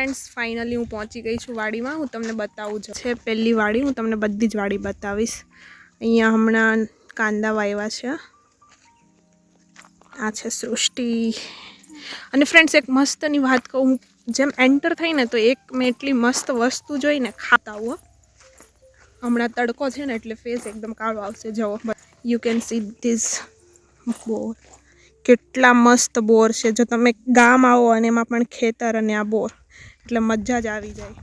Friends finally હું પહોંચી ગઈ છું વાડીમાં. હું તમને બતાવું છે પહેલી વાડી. હું તમને બધી જ વાડી બતાવીશ. અહીંયા હમણાં કાંદા વાવ્યા છે. આ છે સૃષ્ટિ. અને ફ્રેન્ડ્સ એક મસ્તની વાત કહું, જેમ એન્ટર થઈને તો એક મેં એટલી મસ્ત વસ્તુ જોઈને ખાતા આવું. હમણાં તડકો છે ને એટલે ફેસ એકદમ કાળો આવશે. જુઓ, યુ કેન સી ધીસ બોર. કેટલા મસ્ત બોર છે. જો તમે ગામ આવો અને એમાં પણ ખેતર અને આ બોર, એટલે મજા જ આવી જાય.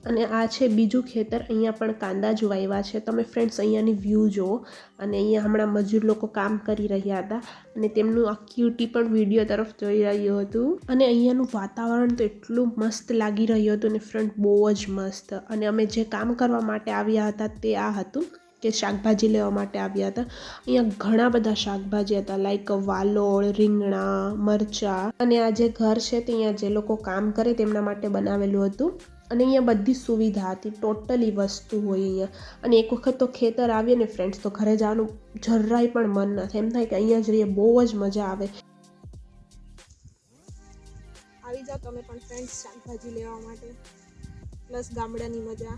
અને આ છે બીજું ખેતર. અહીંયા પણ કાંદા જ વાવ્યા છે. તમે ફ્રેન્ડ્સ અહીંયાની વ્યૂ જુઓ. અને અહીંયા હમણાં મજૂર લોકો કામ કરી રહ્યા હતા અને તેમનું આ ક્યુટી પણ વિડીયો તરફ જોઈ રહ્યું હતું. અને અહીંયાનું વાતાવરણ તો એટલું મસ્ત લાગી રહ્યું હતું ને ફ્રેન્ડ, બહુ જ મસ્ત. અને અમે જે કામ કરવા માટે આવ્યા હતા તે આ હતું કે શાકભાજી લેવા માટે આવ્યા હતા. અહીંયા ઘણા બધા શાકભાજી હતા, લાઈક વાલોળ, રીંગણા, મરચાં. અને આ જે ઘર છે તે અહીંયા જે લોકો કામ કરે તેમના માટે બનાવેલું હતું. અને અહીંયા બધી સુવિધા હતી, ટોટલી વસ્તુ હોય અહીંયા. અને એક વખત તો ખેતર આવીએ ને ફ્રેન્ડ્સ તો ઘરે જવાનું જરાય પણ મન ન થાય. એમ થાય કે અહીંયા જ રહીએ, બહુ જ મજા આવે. આવી જાઓ તમે પણ ફ્રેન્ડ્સ શાકભાજી લેવા માટે, પ્લસ ગામડાની મજા.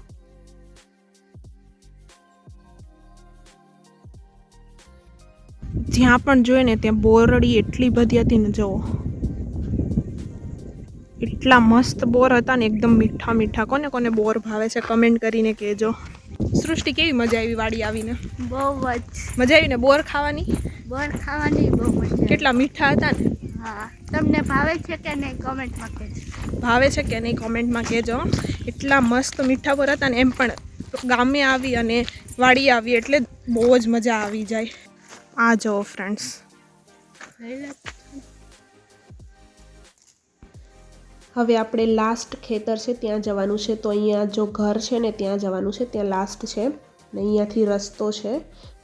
જ્યાં પણ જોઈએ ને ત્યાં બોરડી એટલી બધી હતી ને. જુઓ, એટલા મસ્ત બોર હતા ને, એકદમ મીઠા મીઠા. કોને કોને બોર ભાવે છે કમેન્ટ કરીને કહેજો. સૃષ્ટિ, કેવી મજા આવી વાડી આવીને? બહુ જ મજા આવી ને બોર ખાવાની? બોર ખાવાની બહુ મજા. કેટલા મીઠા હતા ને. હા, તમને ભાવે છે કે નહીં કોમેન્ટમાં કહેજો. ભાવે છે કે નહીં કોમેન્ટમાં કહેજો. એટલા મસ્ત મીઠા બોર હતા ને. એમ પણ ગામે આવી અને વાડી આવી એટલે બહુ જ મજા આવી જાય. આ જુઓ ફ્રેન્ડ્સ, હવે આપણે લાસ્ટ ખેતર છે ત્યાં જવાનું છે. તો અહીંયા જો ઘર છે ને ત્યાં જવાનું છે, ત્યાં લાસ્ટ છે ને અહીંયાથી રસ્તો છે.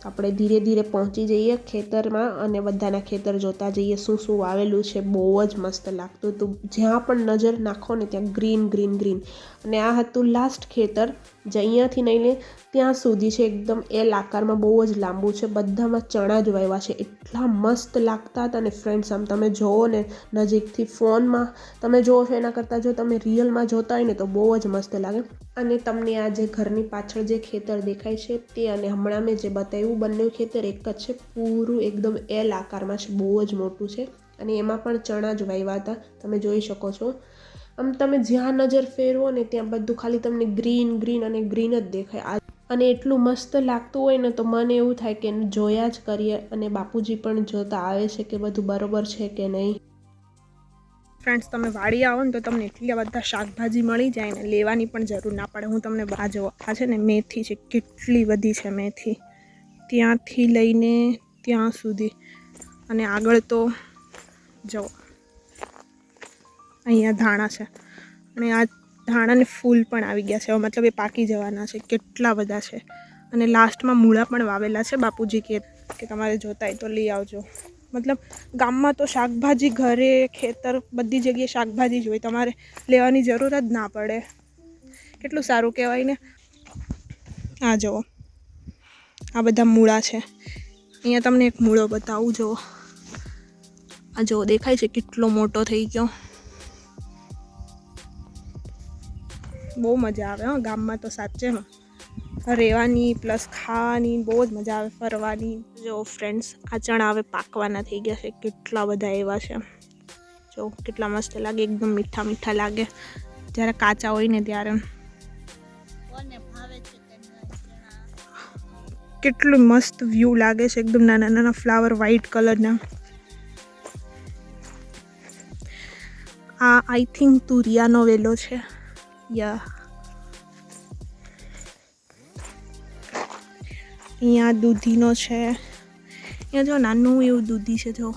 તો આપણે ધીરે ધીરે પહોંચી જઈએ ખેતરમાં અને બધાના ખેતર જોતા જઈએ શું શું વાવેલું છે. બહુ જ મસ્ત લાગતું હતું. જ્યાં પણ નજર નાખો ને ત્યાં ગ્રીન ગ્રીન ગ્રીન. અને આ હતું લાસ્ટ ખેતર, જે અહીંયાથી લઈને ત્યાં સુધી છે. એકદમ એલ આકારમાં બહુ જ લાંબુ છે. બધામાં ચણા જ વાવ્યા છે. એટલા મસ્ત લાગતા હતા ને ફ્રેન્ડ્સ. આમ તમે જોવો ને નજીકથી, ફોનમાં તમે જોવો છો એના કરતાં જો તમે રિયલમાં જોતા હોય ને તો બહુ જ મસ્ત લાગે. અને તમને આ જે ઘરની પાછળ જે ખેતર દેખાય છે તે અને હમણાં મેં જે બતાવ્યું બંને ખેતર એક જ છે. પૂરું એકદમ એલ આકારમાં છે, બહુ જ મોટું છે. અને એમાં પણ ચણા જ વાવ્યા હતા, તમે જોઈ શકો છો. આમ તમે જ્યાં નજર ફેરવો ને ત્યાં બધું ખાલી તમને ગ્રીન ગ્રીન અને ગ્રીન જ દેખાય. અને એટલું મસ્ત લાગતું હોય ને તો મને એવું થાય કે જોયા જ કરીએ. અને બાપુજી પણ જોતા આવે છે કે બધું બરોબર છે કે નહીં. ફ્રેન્ડ્સ, તમે વાડી આવો ને તો તમને એટલા બધા શાકભાજી મળી જાય ને, લેવાની પણ જરૂર ના પડે. હું તમને આ જુઓ, આ છે ને મેથી છે. કેટલી બધી છે મેથી, ત્યાંથી લઈને ત્યાં સુધી. અને આગળ તો જુઓ, અહીંયા ધાણા છે. અને આ ધાણાને ફૂલ પણ આવી ગયા છે, મતલબ એ પાકી જવાના છે. કેટલા બધા છે. અને લાસ્ટમાં મૂળા પણ વાવેલા છે. બાપુજી કે તમારે જોતા હોય તો લઈ આવજો. મતલબ ગામમાં તો શાકભાજી ઘરે, ખેતર, બધી જગ્યાએ શાકભાજી જ હોય. તમારે લેવાની જરૂર જ ના પડે. કેટલું સારું કહેવાય ને. આ જુઓ, આ બધા મૂળા છે. અહીંયા તમને એક મૂળો બતાવું. જુઓ, આ જુઓ, દેખાય છે કેટલો મોટો થઈ ગયો. બહુ મજા આવે હા ગામમાં તો સાચેમાં રહેવાની, પ્લસ ખાવાની બહુ જ મજા આવે, ફરવાની. જો ફ્રેન્ડ્સ, આ ચણા હવે પાકવાના થઈ ગયા છે. કેટલા બધા એવા છે. જો કેટલા મસ્ત લાગે, એકદમ મીઠા મીઠા લાગે જ્યારે કાચા હોય ને ત્યારે. કેટલું મસ્ત વ્યૂ લાગે છે. એકદમ નાના નાના ફ્લાવર વ્હાઈટ કલરના. આ આઈ થિંક તુરિયાનો વેલો છે. યા અહીંયા દૂધીનો છે. અહીંયા જો નાનું એવું દૂધી છે. જો